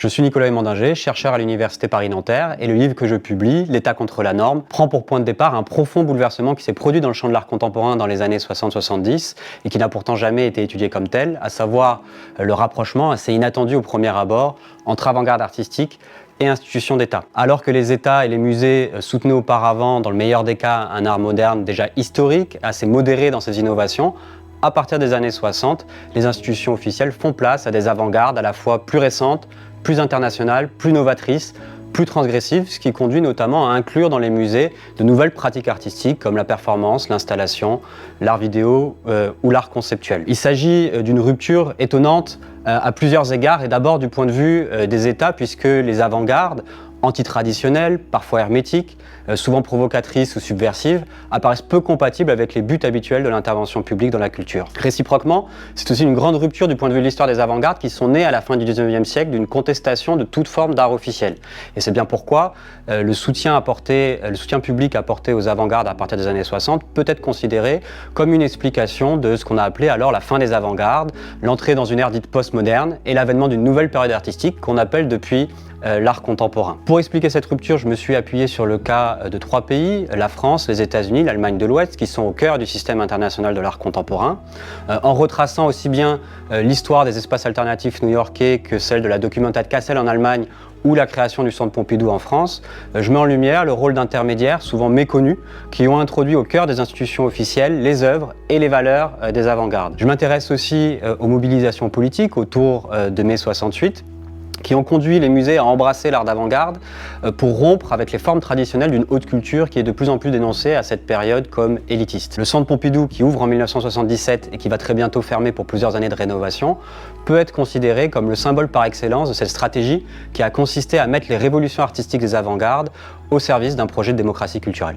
Je suis Nicolas Emandinger, chercheur à l'Université Paris-Nanterre, et le livre que je publie, L'État contre la norme, prend pour point de départ un profond bouleversement qui s'est produit dans le champ de l'art contemporain dans les années 60-70 et qui n'a pourtant jamais été étudié comme tel, à savoir le rapprochement assez inattendu au premier abord entre avant-garde artistique et institutions d'État. Alors que les États et les musées soutenaient auparavant, dans le meilleur des cas, un art moderne déjà historique, assez modéré dans ses innovations, à partir des années 60, les institutions officielles font place à des avant-gardes à la fois plus récentes, plus internationales, plus novatrices, plus transgressives, ce qui conduit notamment à inclure dans les musées de nouvelles pratiques artistiques comme la performance, l'installation, l'art vidéo ou l'art conceptuel. Il s'agit d'une rupture étonnante à plusieurs égards et d'abord du point de vue des États puisque les avant-gardes antitraditionnelles, parfois hermétiques, souvent provocatrices ou subversives, apparaissent peu compatibles avec les buts habituels de l'intervention publique dans la culture. Réciproquement, c'est aussi une grande rupture du point de vue de l'histoire des avant-gardes qui sont nées à la fin du XIXe siècle d'une contestation de toute forme d'art officiel. Et c'est bien pourquoi le soutien public apporté aux avant-gardes à partir des années 60 peut être considéré comme une explication de ce qu'on a appelé alors la fin des avant-gardes, l'entrée dans une ère dite postmoderne et l'avènement d'une nouvelle période artistique qu'on appelle depuis l'art contemporain. Pour expliquer cette rupture, je me suis appuyé sur le cas de 3 pays, la France, les États-Unis, l'Allemagne de l'Ouest, qui sont au cœur du système international de l'art contemporain, en retraçant aussi bien l'histoire des espaces alternatifs new-yorkais que celle de la Documenta Kassel en Allemagne ou la création du Centre Pompidou en France. Je mets en lumière le rôle d'intermédiaires, souvent méconnus, qui ont introduit au cœur des institutions officielles les œuvres et les valeurs des avant-gardes. Je m'intéresse aussi aux mobilisations politiques autour de mai 68, qui ont conduit les musées à embrasser l'art d'avant-garde pour rompre avec les formes traditionnelles d'une haute culture qui est de plus en plus dénoncée à cette période comme élitiste. Le Centre Pompidou, qui ouvre en 1977 et qui va très bientôt fermer pour plusieurs années de rénovation, peut être considéré comme le symbole par excellence de cette stratégie qui a consisté à mettre les révolutions artistiques des avant-gardes au service d'un projet de démocratie culturelle.